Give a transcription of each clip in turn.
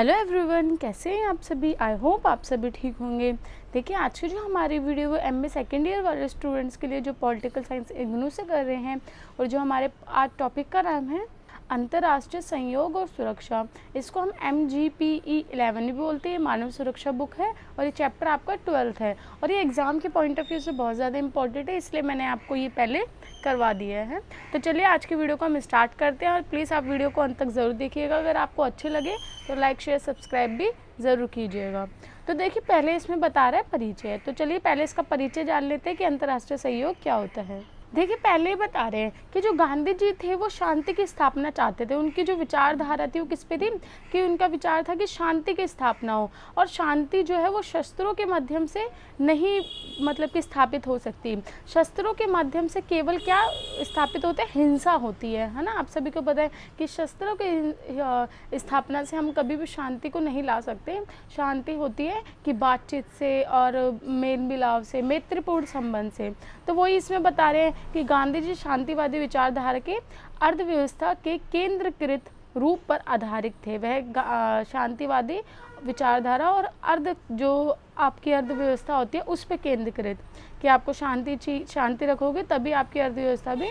Hello everyone, कैसे हैं आप सभी। आई होप आप सभी ठीक होंगे। देखिए, आज की जो हमारी वीडियो वो एमए सेकेंड ईयर वाले स्टूडेंट्स के लिए जो पॉलिटिकल साइंस इग्नू से कर रहे हैं, और जो हमारे आज टॉपिक का नाम है अंतर्राष्ट्रीय सहयोग और सुरक्षा। इसको हम MGPE11 भी बोलते हैं। मानव सुरक्षा बुक है और ये चैप्टर आपका 12th है, और ये एग्ज़ाम के पॉइंट ऑफ व्यू से बहुत ज़्यादा इंपॉर्टेंट है, इसलिए मैंने आपको ये पहले करवा दिया है। तो चलिए आज की वीडियो को हम स्टार्ट करते हैं, और प्लीज़ आप वीडियो को अंत तक ज़रूर देखिएगा। अगर आपको अच्छे लगे तो लाइक शेयर सब्सक्राइब भी ज़रूर कीजिएगा। तो देखिए, पहले इसमें बता रहा है परिचय, तो चलिए पहले इसका परिचय जान लेते हैं कि अंतर्राष्ट्रीय सहयोग क्या होता है। देखिए, पहले ही बता रहे हैं कि जो गांधी जी थे वो शांति की स्थापना चाहते थे। उनकी जो विचारधारा थी वो किस पे थी कि उनका विचार था कि शांति की स्थापना हो, और शांति जो है वो शस्त्रों के माध्यम से नहीं मतलब कि स्थापित हो सकती। शस्त्रों के माध्यम से केवल क्या स्थापित होते हैं, हिंसा होती है ना। आप सभी को पता है कि शस्त्रों के स्थापना से हम कभी भी शांति को नहीं ला सकते। शांति होती है कि बातचीत से और मेल मिलाप से, मैत्रीपूर्ण संबंध से। तो वही इसमें बता रहे हैं कि गांधी जी शांतिवादी विचारधारा के अर्थव्यवस्था के केंद्रीकृत रूप पर आधारित थे। वह शांतिवादी विचारधारा और अर्ध जो आपकी अर्थव्यवस्था होती है उस पर केंद्रीकृत, कि आपको शांति रखोगे तभी आपकी अर्थव्यवस्था भी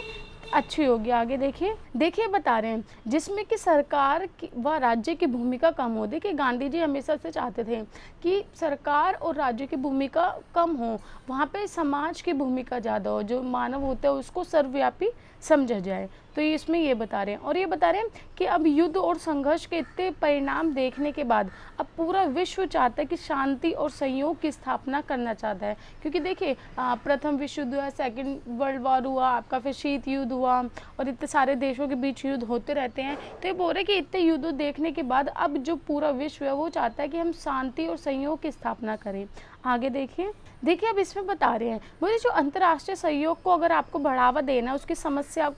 अच्छी होगी। आगे देखिए बता रहे हैं जिसमें कि सरकार व राज्य की भूमिका कम हो। देखिए, गांधी जी हमेशा से चाहते थे कि सरकार और राज्य की भूमिका कम हो, वहाँ पे समाज की भूमिका ज़्यादा हो, जो मानव होता है उसको सर्वव्यापी समझा जाए। तो इसमें ये बता रहे हैं, और ये बता रहे हैं कि अब युद्ध और संघर्ष के इतने परिणाम देखने के बाद अब पूरा विश्व चाहता है कि शांति और सहयोग की स्थापना करना चाहता है। क्योंकि देखिए, प्रथम विश्व युद्ध हुआ, सेकेंड वर्ल्ड वॉर हुआ आपका, फिर शीत युद्ध हुआ, और इतने सारे देशों के बीच युद्ध होते रहते हैं। तो ये बोल रहे कि इतने युद्ध देखने के बाद अब जो पूरा विश्व है वो चाहता है कि हम शांति और सहयोग की स्थापना करें। आगे देखिए अब इसमें बता रहे हैं मुझे जो अंतर्राष्ट्रीय सहयोग को अगर आपको बढ़ावा देना, उसकी समस्या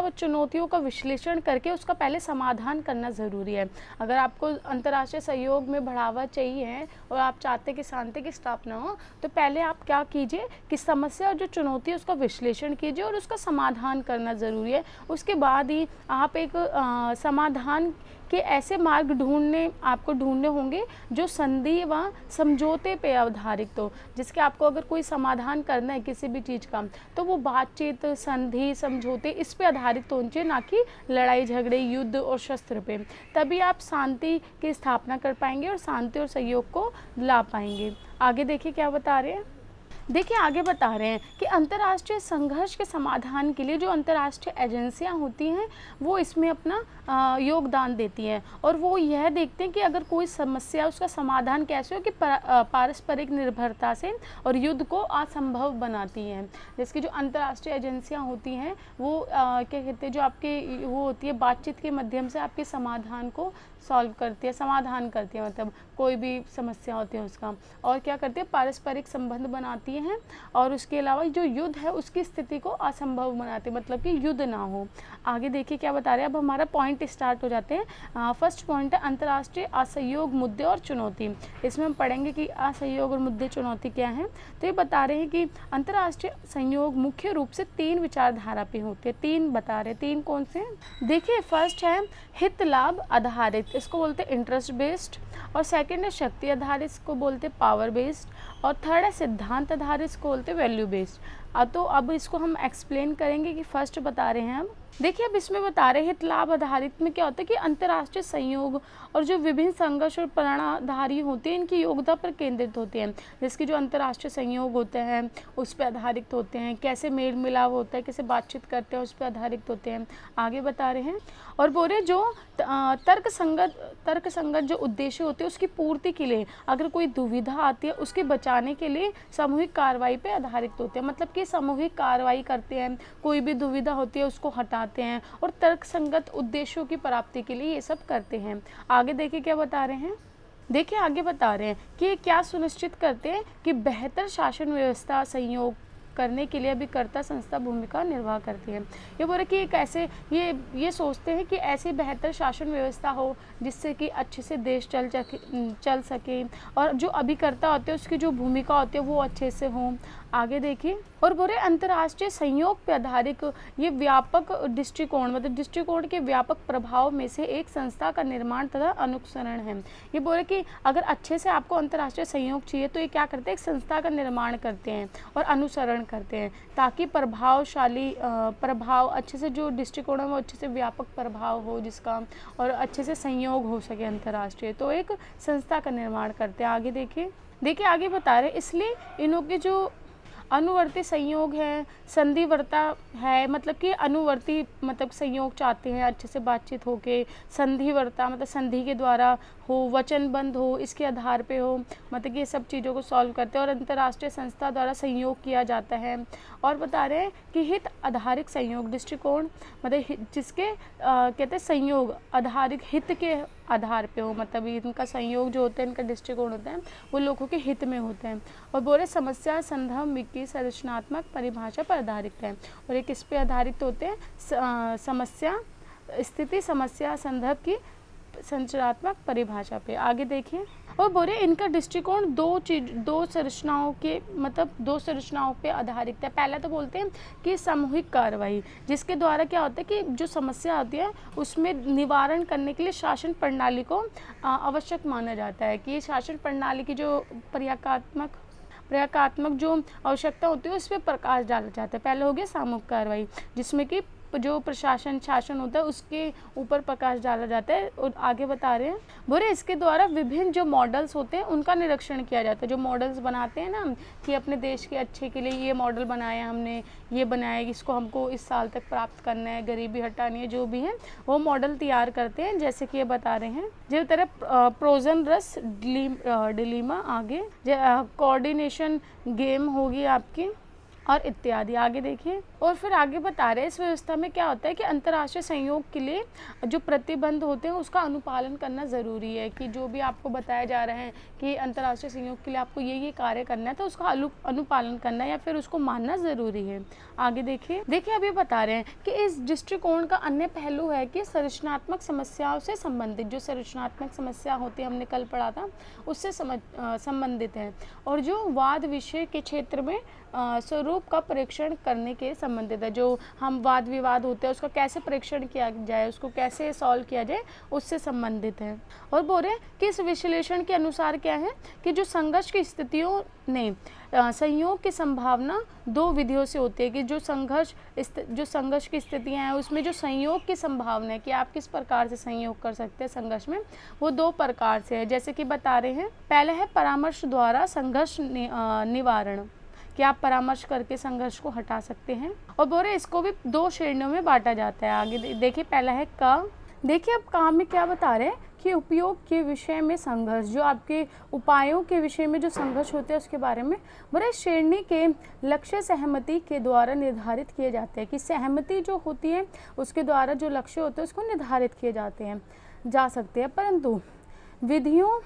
व चुनौतियों का विश्लेषण करके उसका पहले समाधान करना ज़रूरी है। अगर आपको अंतर्राष्ट्रीय सहयोग में बढ़ावा चाहिए और आप चाहते हैं कि शांति की स्थापना हो, तो पहले आप क्या कीजिए कि समस्या और जो चुनौती है उसका विश्लेषण कीजिए और उसका समाधान करना ज़रूरी है। उसके बाद ही आप एक समाधान के ऐसे मार्ग आपको ढूंढने होंगे जो संधि व समझौते पे आधारित हो। जिसके आपको अगर कोई समाधान करना है किसी भी चीज़ का, तो वो बातचीत, संधि, समझौते इस पे आधारित होने चाहिए, ना कि लड़ाई झगड़े, युद्ध और शस्त्र पे। तभी आप शांति की स्थापना कर पाएंगे और शांति और सहयोग को ला पाएंगे। आगे देखिए क्या बता रहे हैं। देखिए, आगे बता रहे हैं कि अंतर्राष्ट्रीय संघर्ष के समाधान के लिए जो अंतर्राष्ट्रीय एजेंसियां होती हैं वो इसमें अपना योगदान देती हैं, और वो यह देखते हैं कि अगर कोई समस्या उसका समाधान कैसे हो कि पारस्परिक निर्भरता से, और युद्ध को असंभव बनाती हैं। जैसे कि जो अंतर्राष्ट्रीय एजेंसियां होती हैं वो क्या कहते हैं, जो आपके वो होती है बातचीत के माध्यम से आपके समाधान को सॉल्व करती है, समाधान करती है, मतलब कोई भी समस्या होती है उसका, और क्या करती है पारस्परिक संबंध बनाती हैं, और उसके अलावा जो युद्ध है उसकी स्थिति को असंभव बनाती है, मतलब कि युद्ध ना हो। आगे देखिए क्या बता रहे हैं। अब हमारा पॉइंट स्टार्ट हो जाते हैं। फर्स्ट पॉइंट है अंतर्राष्ट्रीय असहयोग, मुद्दे और चुनौती। इसमें हम पढ़ेंगे कि असहयोग और मुद्दे चुनौती क्या है। तो ये बता रहे हैं कि अंतर्राष्ट्रीय सहयोग मुख्य रूप से 3 विचारधारा पे होती है। 3 बता रहे, 3 कौन से हैं। देखिए, फर्स्ट है हित लाभ आधारित, इसको बोलते हैं इंटरेस्ट बेस्ड, और सेकंड है शक्ति आधारित, इसको बोलते हैं पावर बेस्ड, और थर्ड है सिद्धांत आधारित, इसको बोलते हैं वैल्यू बेस्ड। तो अब इसको हम एक्सप्लेन करेंगे कि फर्स्ट बता रहे हैं हम। देखिए, अब इसमें बता रहे हैं हित लाभ आधारित में क्या होता है कि अंतर्राष्ट्रीय सहयोग और जो विभिन्न संघर्ष और परिणामधारी होते हैं इनकी योग्यता पर केंद्रित होते हैं। जिसकी जो अंतर्राष्ट्रीय सहयोग होते हैं उस पर आधारित होते हैं, कैसे मेल मिलाप होता है, कैसे बातचीत करते हैं उस पर आधारित होते हैं। आगे बता रहे हैं, और बोले जो तर्क संगत जो उद्देश्य होते हैं उसकी पूर्ति के लिए अगर कोई दुविधा आती है उसके बचाने के लिए सामूहिक कार्रवाई पे आधारित होते हैं। मतलब कि सामूहिक कार्रवाई करते हैं, कोई भी दुविधा होती है उसको हटाते हैं, और तर्क संगत उद्देश्यों की प्राप्ति के लिए ये सब करते हैं। आगे देखिए क्या बता रहे हैं। देखिए, आगे बता रहे हैं कि क्या सुनिश्चित करते हैं कि बेहतर शासन व्यवस्था, सहयोग करने के लिए अभिकर्ता संस्था भूमिका निर्वाह करती है। ये बोल रहे कि एक ऐसे ये सोचते हैं कि ऐसी बेहतर शासन व्यवस्था हो जिससे कि अच्छे से देश चल सके, और जो अभिकर्ता होते हैं उसकी जो भूमिका होती है वो अच्छे से हो। आगे देखिए, और बोले अंतर्राष्ट्रीय संयोग पर आधारित ये व्यापक दृष्टिकोण, मतलब दृष्टिकोण के व्यापक प्रभाव में से एक संस्था का निर्माण तथा अनुसरण है। ये बोले कि अगर अच्छे से आपको अंतर्राष्ट्रीय सहयोग चाहिए तो ये क्या करते हैं, एक संस्था का निर्माण करते हैं और अनुसरण करते हैं, ताकि प्रभाव अच्छे से जो दृष्टिकोण है वो अच्छे से व्यापक प्रभाव हो जिसका, और अच्छे से संयोग हो सके अंतर्राष्ट्रीय, तो एक संस्था का निर्माण करते हैं। आगे देखिए आगे बता रहे, इसलिए इनों के जो अनुवर्ती संयोग है, संधिवर्ता है, मतलब कि अनुवर्ती मतलब संयोग चाहते हैं अच्छे से बातचीत होके, संधिवर्ता मतलब संधि के द्वारा हो, वचनबंध हो, इसके आधार पे हो, मतलब कि ये सब चीज़ों को सॉल्व करते हैं, और अंतर्राष्ट्रीय संस्था द्वारा संयोग किया जाता है। और बता रहे हैं कि हित आधारित संयोग दृष्टिकोण, मतलब जिसके कहते हैं संयोग आधारित हित के आधार पे हो, मतलब इनका संयोग जो होता है, इनका दृष्टिकोण होता है वो लोगों के हित में होते हैं। और बोले समस्या संदर्भ की संरचनात्मक परिभाषा पर आधारित है, और ये किस पे आधारित होते हैं, समस्या स्थिति समस्या संदर्भ की संरचनात्मक परिभाषा पे। आगे देखिए, और बोले इनका दृष्टिकोण दो संरचनाओं पे आधारित है। पहला तो बोलते हैं कि सामूहिक कार्रवाई, जिसके द्वारा क्या होता है कि जो समस्या होती है उसमें निवारण करने के लिए शासन प्रणाली को आवश्यक माना जाता है, कि शासन प्रणाली की जो प्रयाकात्मक जो आवश्यकता होती है उस पर प्रकाश डाला जाता है। पहले हो गया सामूहिक कार्रवाई, जिसमें कि जो शासन होता है उसके ऊपर प्रकाश डाला जाता है। और आगे बता रहे हैं, बोले इसके द्वारा विभिन्न जो मॉडल्स होते हैं उनका निरीक्षण किया जाता है। जो मॉडल्स बनाते हैं ना कि अपने देश के अच्छे के लिए ये मॉडल बनाया हमने, ये बनाया, इसको हमको इस साल तक प्राप्त करना है, गरीबी हटानी है, जो भी है वो मॉडल तैयार करते हैं। जैसे कि ये बता रहे हैं, जो तरह प्रोजन रस डिलीमा, आगे कोऑर्डिनेशन गेम होगी आपकी, और इत्यादि। आगे देखिए, और फिर आगे बता रहे हैं इस व्यवस्था में क्या होता है कि अंतर्राष्ट्रीय सहयोग के लिए जो प्रतिबंध होते हैं उसका अनुपालन करना ज़रूरी है, कि जो भी आपको बताया जा रहा है कि अंतर्राष्ट्रीय सहयोग के लिए आपको ये कार्य करना है तो उसका अनुपालन करना या फिर उसको मानना ज़रूरी है। आगे देखिए अभी बता रहे हैं कि इस दृष्टिकोण का अन्य पहलू है कि संरचनात्मक समस्याओं से संबंधित, जो संरचनात्मक समस्या होती है हमने कल पढ़ा था उससे संबंधित है, और जो वाद विषय के क्षेत्र में स्वरूप का परीक्षण करने के संबंधित है। जो हम वाद विवाद होते हैं उसका कैसे परीक्षण किया जाए, उसको कैसे सॉल्व किया जाए, उससे संबंधित है। और बोल रहे कि इस विश्लेषण के अनुसार क्या है कि जो संघर्ष की स्थितियों ने संयोग की संभावना दो विधियों से होती है, कि जो संघर्ष की स्थितियां हैं उसमें जो संयोग की संभावना है कि आप किस प्रकार से संयोग कर सकते हैं संघर्ष में, वो दो प्रकार से है। जैसे कि बता रहे हैं, पहले है परामर्श द्वारा संघर्ष निवारण, कि आप परामर्श करके संघर्ष को हटा सकते हैं। और बोल रहे इसको भी दो श्रेणियों में बांटा जाता है। आगे देखिए, पहला है क। देखिए अब काम में क्या बता रहे हैं कि उपयोग के विषय में संघर्ष, जो आपके उपायों के विषय में जो संघर्ष होते हैं उसके बारे में बोले श्रेणी के लक्ष्य सहमति के द्वारा निर्धारित किए जाते हैं, कि सहमति जो होती है उसके द्वारा जो लक्ष्य होते हैं उसको निर्धारित किए जा सकते हैं, परंतु विधियों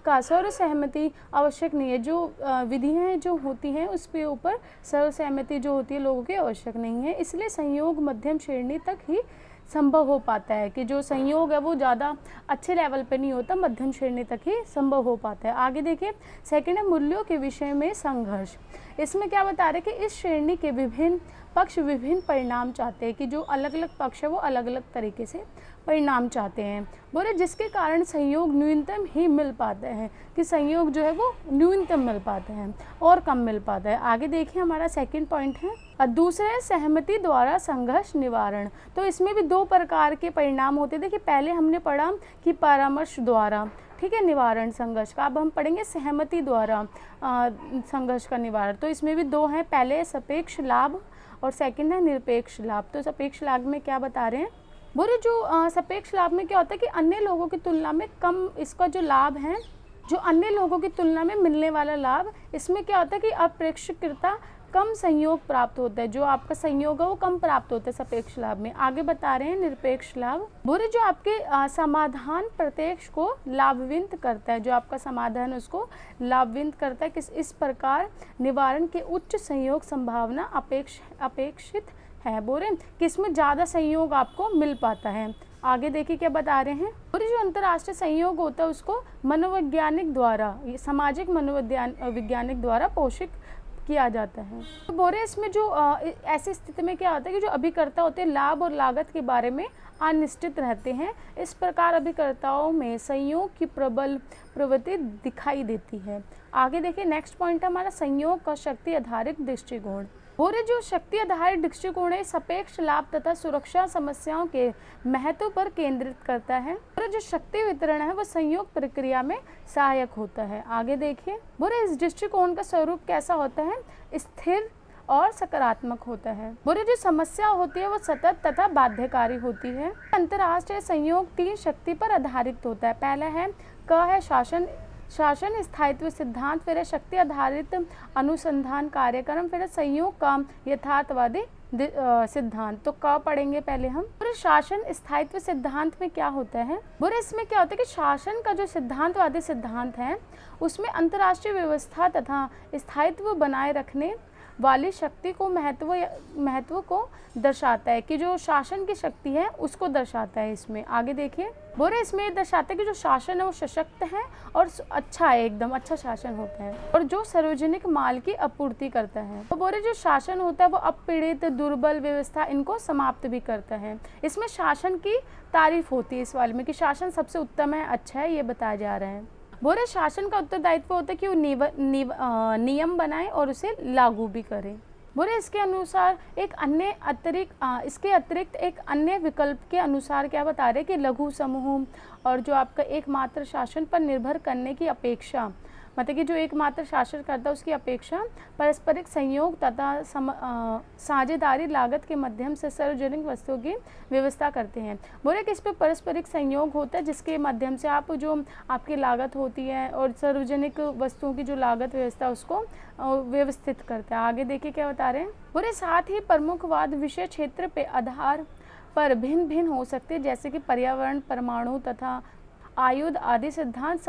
का सर्व सहमति आवश्यक नहीं है। जो विधियाँ जो होती हैं उस पे ऊपर सर्व सहमति जो होती है लोगों की आवश्यक नहीं है, इसलिए संयोग मध्यम श्रेणी तक ही संभव हो पाता है, कि जो संयोग है वो ज़्यादा अच्छे लेवल पे नहीं होता, मध्यम श्रेणी तक ही संभव हो पाता है। आगे देखिए, सेकंड है मूल्यों के विषय में संघर्ष। इसमें क्या बता रहे हैं कि इस श्रेणी के विभिन्न पक्ष विभिन्न परिणाम चाहते हैं, कि जो अलग अलग पक्ष है वो अलग अलग तरीके से परिणाम चाहते हैं। बोले जिसके कारण संयोग न्यूनतम ही मिल पाता है, कि संयोग जो है वो न्यूनतम मिल पाता है और कम मिल पाता है। आगे देखिए, हमारा सेकंड पॉइंट है और दूसरा है सहमति द्वारा संघर्ष निवारण। तो इसमें भी दो प्रकार के परिणाम होते हैं। देखिए पहले हमने पढ़ा कि परामर्श द्वारा, ठीक है, निवारण संघर्ष का। अब हम पढ़ेंगे सहमति द्वारा संघर्ष का निवारण। तो इसमें भी दो हैं, पहले सापेक्ष लाभ और सेकंड है निरपेक्ष लाभ। तो सापेक्ष लाभ में क्या बता रहे हैं, बोले जो सापेक्ष लाभ में क्या होता है कि अन्य लोगों की तुलना में कम, इसका जो लाभ है, जो अन्य लोगों की तुलना में मिलने वाला लाभ, इसमें क्या होता है कि अपेक्षाकृत कम संयोग प्राप्त होता है, जो आपका संयोग है वो कम प्राप्त होता है सापेक्ष लाभ में। आगे बता रहे हैं निरपेक्ष लाभ। बोले जो आपके समाधान प्रत्यक्ष को लाभान्वित करता है, जो आपका समाधान उसको लाभान्वित करता है, किस इस प्रकार निवारण के उच्च संयोग संभावना अपेक्षित है। बोले किसमें ज़्यादा संयोग आपको मिल पाता है। आगे देखिए क्या बता रहे हैं। और जो अंतर्राष्ट्रीय संयोग होता है उसको मनोवैज्ञानिक द्वारा, सामाजिक मनोवैज्ञानिक द्वारा पोषित किया जाता है। तो बोरे इसमें जो ऐसी स्थिति में क्या होता है कि जो अभिकर्ता होते हैं लाभ और लागत के बारे में अनिश्चित रहते हैं। इस प्रकार अभिकर्ताओं में संयोग की प्रबल प्रवृत्ति दिखाई देती है। आगे देखिए नेक्स्ट पॉइंट है हमारा संयोग का शक्ति आधारित दृष्टिकोण। और जो शक्ति आधारित दृष्टिकोण है सापेक्ष लाभ तथा सुरक्षा समस्याओं के महत्व पर केंद्रित करता है। और जो शक्ति वितरण है वो संयोग प्रक्रिया में सहायक होता है। आगे देखिए बोले इस दृष्टिकोण का स्वरूप कैसा होता है, स्थिर और सकारात्मक होता है। बोले जो समस्या होती है वो सतत तथा बाध्यकारी होती है। अंतर्राष्ट्रीय संयोग 3 शक्ति पर आधारित होता है। पहला है क है शासन स्थायित्व सिद्धांत, फिर है शक्ति आधारित अनुसंधान कार्यक्रम, फिर है संयोग का यथार्थवादी सिद्धांत। तो क पढ़ेंगे पहले हम। पूरे शासन स्थायित्व सिद्धांत में क्या होता है, बुरे इसमें क्या होता है कि शासन का जो सिद्धांतवादी सिद्धांत है उसमें अंतर्राष्ट्रीय व्यवस्था तथा स्थायित्व बनाए रखने वाली शक्ति को महत्व को दर्शाता है, कि जो शासन की शक्ति है उसको दर्शाता है। इसमें आगे देखिए बोरे इसमें दर्शाता है कि जो शासन है वो सशक्त है और अच्छा है, एकदम अच्छा शासन होता है, और जो सार्वजनिक माल की आपूर्ति करता है। तो बोरे जो शासन होता है वो अपीड़ित दुर्बल व्यवस्था इनको समाप्त भी करता है। इसमें शासन की तारीफ होती है इस वाले में कि शासन सबसे उत्तम है, अच्छा है, ये बताया जा रहा है। बोरे शासन का उत्तरदायित्व होता है कि वो नियम बनाए और उसे लागू भी करे। बोरे इसके अनुसार इसके अतिरिक्त एक अन्य विकल्प के अनुसार क्या बता रहे कि लघु समूह और जो आपका एकमात्र शासन पर निर्भर करने की अपेक्षा, मतलब कि जो एकमात्र शासन करता है उसकी अपेक्षा पारस्परिक संयोग तथा साझेदारी लागत के माध्यम से सार्वजनिक वस्तुओं की व्यवस्था करते हैं। बोले कि इस पर पारस्परिक संयोग होता है जिसके माध्यम से आप जो आपकी लागत होती है और सार्वजनिक वस्तुओं की जो लागत व्यवस्था उसको व्यवस्थित करता है। आगे देखिए क्या बता रहे हैं। बोले साथ ही प्रमुखवाद विषय क्षेत्र पे आधार पर भिन्न भिन्न हो सकते हैं, जैसे कि पर्यावरण, परमाणु तथा आयुध आदि सिद्धांत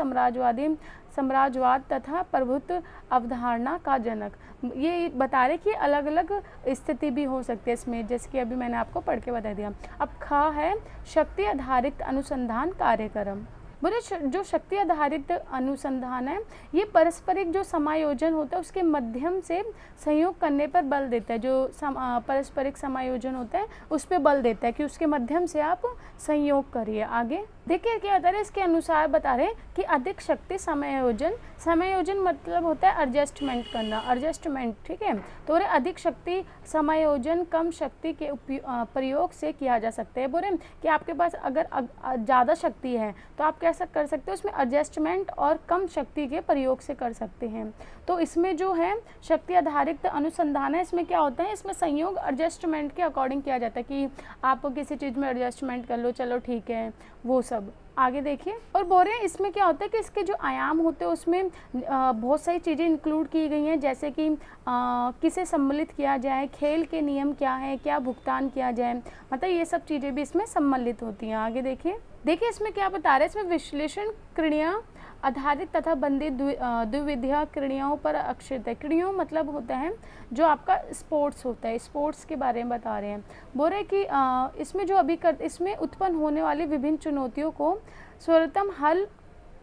साम्राज्यवाद तथा प्रभुत्व अवधारणा का जनक। ये बता रहे कि अलग अलग स्थिति भी हो सकती है इसमें, जैसे कि अभी मैंने आपको पढ़ के बता दिया। अब ख है शक्ति आधारित अनुसंधान कार्यक्रम। बोले जो शक्ति आधारित अनुसंधान है ये पारस्परिक जो समायोजन होता है उसके माध्यम से संयोग करने पर बल देता है। जो पारस्परिक समायोजन होता है उस पर बल देता है कि उसके माध्यम से आप संयोग करिए। आगे देखिए क्या बता रहे, इसके अनुसार बता रहे कि अधिक शक्ति समायोजन मतलब होता है एडजस्टमेंट करना, एडजस्टमेंट, ठीक है। तो अधिक शक्ति समायोजन कम शक्ति के प्रयोग से किया जा सकता है। बोले कि आपके पास अगर ज़्यादा शक्ति है तो आप कैसा कर सकते हो, उसमें एडजस्टमेंट और कम शक्ति के प्रयोग से कर सकते हैं। तो इसमें जो है शक्ति आधारित अनुसंधान है, इसमें क्या होता है, इसमें संयोग एडजस्टमेंट के अकॉर्डिंग किया जाता है कि आप किसी चीज़ में एडजस्टमेंट कर लो, चलो ठीक है, वो सब। आगे देखिए और बोल रहे हैं इसमें क्या होता है कि इसके जो आयाम होते हैं उसमें बहुत सारी चीज़ें इंक्लूड की गई हैं, जैसे कि किसे सम्मिलित किया जाए, खेल के नियम क्या है, क्या भुगतान किया जाए, मतलब ये सब चीज़ें भी इसमें सम्मिलित होती हैं। आगे देखिए इसमें क्या बता रहे हैं, इसमें विश्लेषण क्रिया आधारित तथा बंदित द्विविधा क्रियाओं पर अक्षरित है। क्रियाओं मतलब होता है जो आपका स्पोर्ट्स होता है, स्पोर्ट्स के बारे में बता रहे हैं। बोल रहे कि इसमें जो इसमें उत्पन्न होने वाली विभिन्न चुनौतियों को सर्वोत्तम हल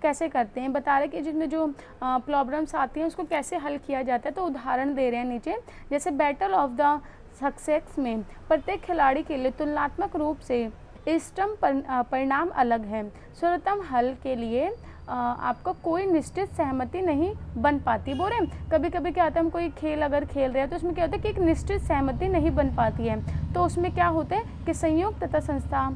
कैसे करते हैं, बता रहे कि जिसमें जो प्रॉब्लम्स आती हैं उसको कैसे हल किया जाता है। तो उदाहरण दे रहे हैं नीचे, जैसे बैटल ऑफ द सक्सेस में प्रत्येक खिलाड़ी के लिए तुलनात्मक रूप से इष्टतम परिणाम अलग है। सर्वोत्तम हल के लिए आपको कोई निश्चित सहमति नहीं बन पाती। बोल रहे हैं कभी कभी क्या होता है, हम कोई खेल अगर खेल रहे हैं तो उसमें क्या होता है कि एक निश्चित सहमति नहीं बन पाती है। तो उसमें क्या होता है कि संयोग तथा संस्था,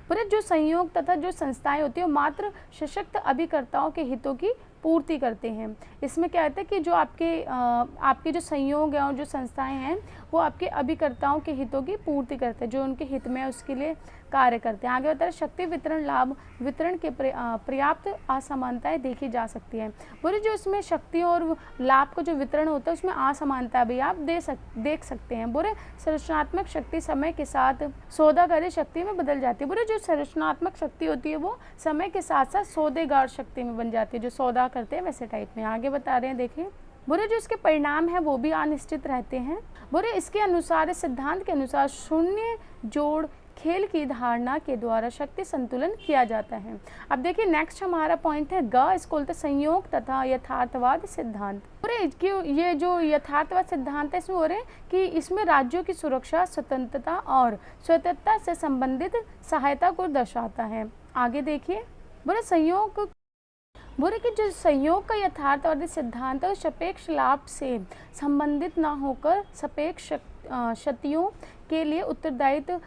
पूरे जो संयोग तथा जो संस्थाएं होती है वो मात्र सशक्त अभिकर्ताओं के हितों की पूर्ति करते हैं। इसमें क्या होता है कि जो आपके जो संयोग हैं और जो संस्थाएं हैं वो आपके अभिकर्ताओं के हितों की पूर्ति करते हैं, जो उनके हित में है उसके लिए कार्य करते हैं। आगे बता रहे शक्ति वितरण लाभ वितरण के पर्याप्त असमानताएं देखी जा सकती है। बोले जो इसमें शक्ति और लाभ का जो वितरण होता है उसमें असमानता भी आप देख सकते हैं। बोले संरचनात्मक शक्ति समय के साथ सौदागरी शक्ति में बदल जाती है। बोले जो संरचनात्मक शक्ति होती है वो समय के साथ साथ सौदेगार शक्ति में बन जाती है, जो सौदा करते हैं वैसे टाइप में। आगे बता रहे हैं देखिए, बोले जो इसके परिणाम है वो भी अनिश्चित रहते हैं। बोले इसके अनुसार, इस सिद्धांत के अनुसार शून्य जोड़ खेल की धारणा के द्वारा शक्ति संतुलन किया जाता है। अब देखिए नेक्स्ट हमारा पॉइंट है ग, इसको बोलते संयोग तथा यथार्थवाद सिद्धांत। ये जो यथार्थवाद सिद्धांत है इसमें हो रहे हैं कि इसमें राज्यों की सुरक्षा, स्वतंत्रता और स्वायत्तता से संबंधित सहायता को दर्शाता है। आगे देखिए, बोले कि जो संयोग का यथार्थवादी सिद्धांत है सापेक्ष लाभ से संबंधित ना होकर सापेक्ष क्षतियों के लिए उत्तरदायित्व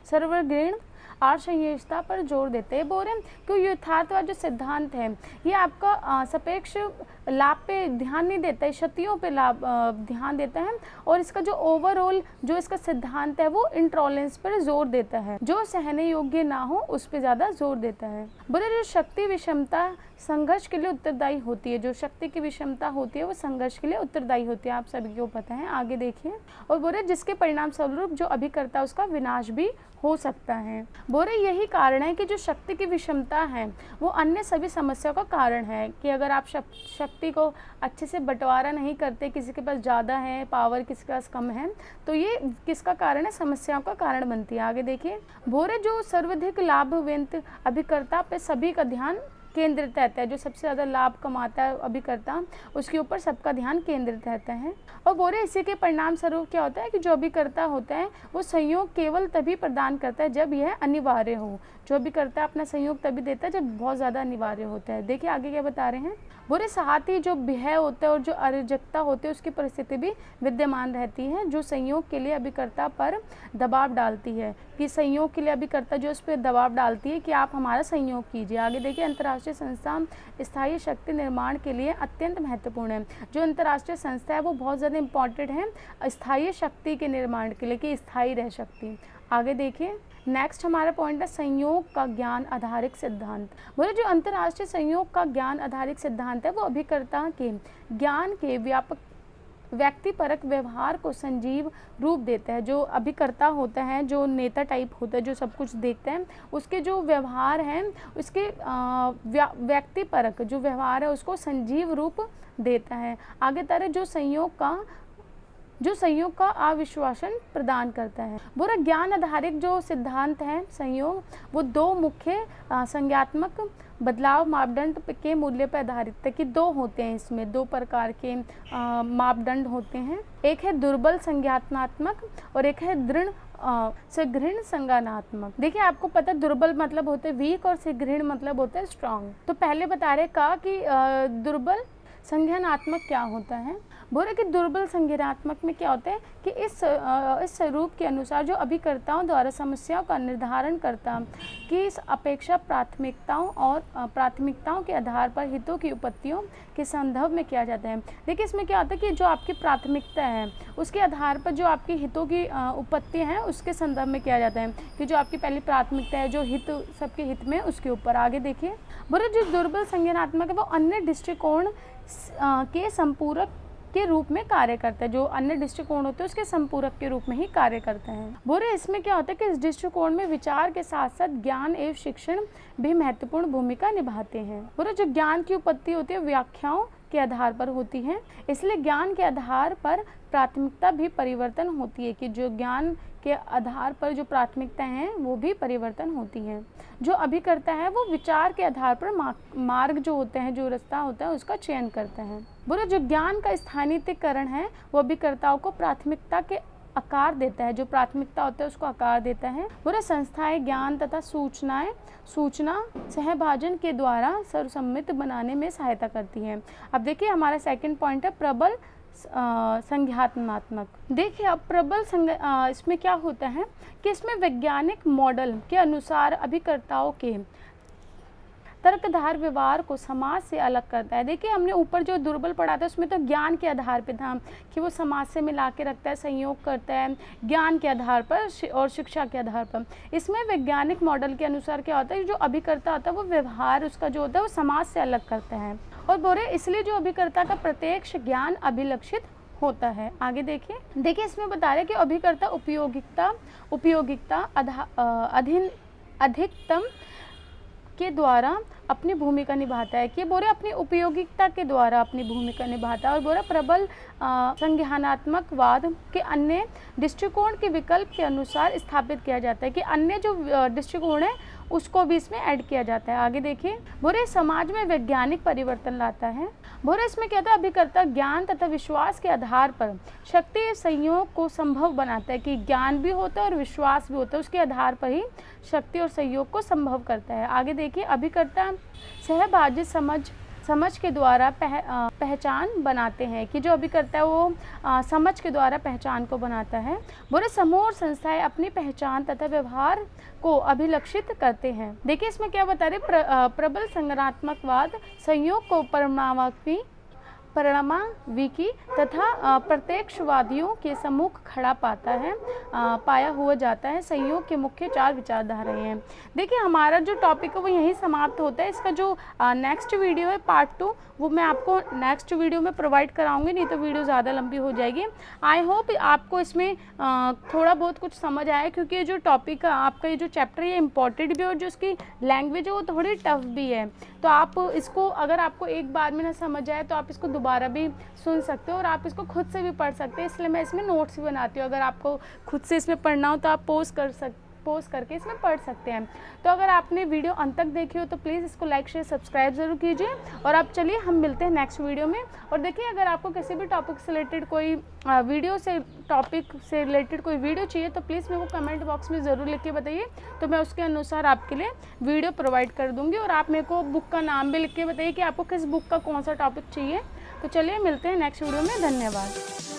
सर्वग्रीण और संयोजकता पर जोर देते हैं। बोल रहे हैं कि यथार्थवाद जो सिद्धांत है ये आपका सापेक्ष लाभ पे ध्यान नहीं देता है, क्षतियों पे लाभ ध्यान देता है, और इसका जो ओवरऑल जो इसका सिद्धांत है वो इंटॉलरेंस पर जोर देता है, जो सहने योग्य ना हो उस पर ज़्यादा जोर देता है। बोले जो शक्ति विषमता संघर्ष के लिए उत्तरदायी होती है, जो शक्ति की विषमता होती है वो संघर्ष के लिए उत्तरदायी होती है, आप सभी को पता है। आगे देखिए, और बोले जिसके परिणाम स्वरूप जो अभिकर्ता उसका विनाश भी हो सकता है। बोले यही कारण है कि जो शक्ति की विषमता है वो अन्य सभी समस्याओं का कारण है, कि अगर आप शक्ति को अच्छे से बंटवारा नहीं करते, किसी के पास ज़्यादा है पावर, किसी के पास कम है, तो ये किसका कारण है, समस्याओं का कारण बनती है। आगे देखिए, बोले जो सर्वाधिक लाभवंत अभिकर्ता पे सभी का ध्यान केंद्रित रहता है, जो सबसे ज़्यादा लाभ कमाता है अभिकर्ता उसके ऊपर सबका ध्यान केंद्रित रहता है। और बोले इसी के परिणाम स्वरूप क्या होता है कि जो अभिकर्ता होता है वो सहयोग केवल तभी प्रदान करता है जब यह अनिवार्य हो। जो अभिकर्ता अपना सहयोग तभी देता है जब बहुत ज़्यादा अनिवार्य होता है। देखिए आगे क्या बता रहे हैं, बोले साथ ही जो भय होता है और जो अराजकता होती है उसकी परिस्थिति भी विद्यमान रहती है, जो संयोग के लिए अभिकर्ता पर दबाव डालती है, कि संयोग के लिए अभिकर्ता जो उस पर दबाव डालती है कि आप हमारा संयोग कीजिए। आगे देखिए, अंतर्राष्ट्रीय संस्था स्थायी शक्ति निर्माण के लिए अत्यंत महत्वपूर्ण है। जो अंतर्राष्ट्रीय संस्था है वो बहुत ज़्यादा इम्पॉर्टेंट है स्थायी शक्ति के निर्माण के लिए, कि स्थायी रह सकती। आगे देखिए, नेक्स्ट हमारा पॉइंट है संयोग का ज्ञान आधारित सिद्धांत। बोले जो अंतर्राष्ट्रीय संयोग का ज्ञान आधारित सिद्धांत है वो अभिकर्ता के ज्ञान के व्यापक व्यक्तिपरक व्यवहार को संजीव रूप देता है। जो अभिकर्ता होता है, जो नेता टाइप होता है, जो सब कुछ देखते हैं, उसके जो व्यवहार हैं उसके व्यक्तिपरक जो व्यवहार है उसको संजीव रूप देता है। आगे तरह जो संयोग का अविश्वासन प्रदान करता है। बुरा ज्ञान आधारित जो सिद्धांत है संयोग, वो दो मुख्य संज्ञात्मक बदलाव मापदंड के मूल्य पर आधारित है, कि दो होते हैं, इसमें दो प्रकार के मापदंड होते हैं। एक है दुर्बल संज्ञानात्मक और एक है दृढ़ सुदृढ़ संज्ञानात्मक। देखिए आपको पता है दुर्बल मतलब होते हैं वीक और सुदृढ़ मतलब होता है स्ट्रांग। तो पहले बता रहे कहा कि दुर्बल संज्ञानात्मक क्या होता है। बोल रहे कि दुर्बल संज्ञानात्मक में क्या होता है कि इस स्वरूप के अनुसार जो अभिकर्ताओं द्वारा समस्याओं का निर्धारण करता कि इस अपेक्षा प्राथमिकताओं के आधार पर हितों की उपत्तियों के संदर्भ में किया जाता है। देखिए इसमें क्या होता है कि जो आपकी प्राथमिकता है उसके आधार पर जो आपकी हितों की उपत्ति हैं उसके संदर्भ में किया जाता है, कि जो आपकी पहली प्राथमिकता है जो हित सबके हित में उसके ऊपर। आगे देखिए, बोले जो दुर्बल संज्ञानात्मक है वो अन्य दृष्टिकोण के संपूरक के रूप में कार्य करता है। जो अन्य दृष्टिकोण होते हैं उसके संपूरक के रूप में ही कार्य करते हैं। बोले इसमें क्या होता है कि इस दृष्टिकोण में विचार के साथ साथ ज्ञान एवं शिक्षण भी महत्वपूर्ण भूमिका निभाते हैं। बोले जो ज्ञान की उत्पत्ति होती है व्याख्याओं के आधार पर होती है, इसलिए ज्ञान के आधार पर प्राथमिकता भी परिवर्तन होती है, कि जो ज्ञान के आधार पर जो प्राथमिकता हैं वो भी परिवर्तन होती हैं। जो अभिकर्ता है वो विचार के आधार पर मार्ग जो होते हैं, जो रास्ता होता है उसका चयन करते हैं। बोले जो ज्ञान का स्थानीयकरण है वो अभिकर्ताओं को प्राथमिकता के आकार देता है, जो प्राथमिकता होता है उसको आकार देता है। बोले संस्थाएं ज्ञान तथा सूचना सहभाजन के द्वारा सर्वसम्मित बनाने में सहायता करती हैं। अब देखिए हमारा सेकंड पॉइंट है प्रबल संज्ञानात्मक। देखिए अब प्रबल इसमें क्या होता है कि इसमें वैज्ञानिक मॉडल के अनुसार अभिकर्ताओं के तर्कधार व्यवहार को समाज से अलग करता है। देखिए हमने ऊपर जो दुर्बल पढ़ा था उसमें तो ज्ञान के आधार पे था कि वो समाज से मिला के रखता है, संयोग करता है ज्ञान के आधार पर और शिक्षा के आधार पर। इसमें वैज्ञानिक मॉडल के अनुसार क्या होता है, जो अभिकर्ता होता है वो व्यवहार उसका जो होता है वो समाज से अलग करता है। और बोले इसलिए जो अभिकर्ता का प्रत्यक्ष ज्ञान अभिलक्षित होता है। आगे देखिए इसमें बता रहे हैं कि अभिकर्ता उपयोगिता अधिकतम के द्वारा अपनी भूमिका निभाता है, कि बोरे अपनी उपयोगिता के द्वारा अपनी भूमिका निभाता है। और बोरा प्रबल संज्ञानात्मकवाद के अन्य दृष्टिकोण के विकल्प के अनुसार स्थापित किया जाता है, कि अन्य जो दृष्टिकोण है उसको भी इसमें ऐड किया जाता है। आगे देखिए बोरे समाज में वैज्ञानिक परिवर्तन लाता है। बोरे इसमें क्या था, अभिकर्ता ज्ञान तथा विश्वास के आधार पर शक्ति संयोग को संभव बनाता है, कि ज्ञान भी होता है और विश्वास भी होता है, उसके आधार पर ही शक्ति और सहयोग को संभव करता है। आगे देखिए अभिकर्ता सहभागी समझ के द्वारा पहचान बनाते हैं, कि जो अभिकर्ता है वो समझ के द्वारा पहचान को बनाता है। बोले समूह और संस्थाएं अपनी पहचान तथा व्यवहार को अभिलक्षित करते हैं। देखिए इसमें क्या बता रहे, प्रबल संज्ञानात्मकवाद संयोग को परिणामाविकी तथा प्रत्यक्षवादियों के सम्मुख खड़ा पाया हुआ जाता है। संयोग के मुख्य 4 विचारधाराएं हैं। देखिए हमारा जो टॉपिक है वो यहीं समाप्त होता है। इसका जो नेक्स्ट वीडियो है पार्ट 2 वो मैं आपको नेक्स्ट वीडियो में प्रोवाइड कराऊंगी, नहीं तो वीडियो ज़्यादा लंबी हो जाएगी। आई होप आपको इसमें थोड़ा बहुत कुछ समझ आया, क्योंकि ये जो टॉपिक है आपका, ये जो चैप्टर है ये इंपॉर्टेंट भी है और जो उसकी लैंग्वेज है वो थोड़ी टफ भी है। तो आप इसको अगर आपको एक बार में ना समझ आए तो आप इसको दोबारा भी सुन सकते हो और आप इसको खुद से भी पढ़ सकते हैं। इसलिए मैं इसमें नोट्स भी बनाती हूँ। अगर आपको खुद से इसमें पढ़ना हो तो आप पोस्ट करके इसमें पढ़ सकते हैं। तो अगर आपने वीडियो अंत तक देखी हो तो प्लीज़ इसको लाइक शेयर सब्सक्राइब ज़रूर कीजिए। और अब चलिए हम मिलते हैं नेक्स्ट वीडियो में। और देखिए अगर आपको किसी भी टॉपिक से रिलेटेड कोई टॉपिक से रिलेटेड कोई वीडियो चाहिए तो प्लीज़ मेरे को कमेंट बॉक्स में ज़रूर लिख के बताइए, तो मैं उसके अनुसार आपके लिए वीडियो प्रोवाइड कर दूँगी। और आप मेरे को बुक का नाम भी लिख के बताइए कि आपको किस बुक का कौन सा टॉपिक चाहिए। तो चलिए मिलते हैं नेक्स्ट वीडियो में। धन्यवाद।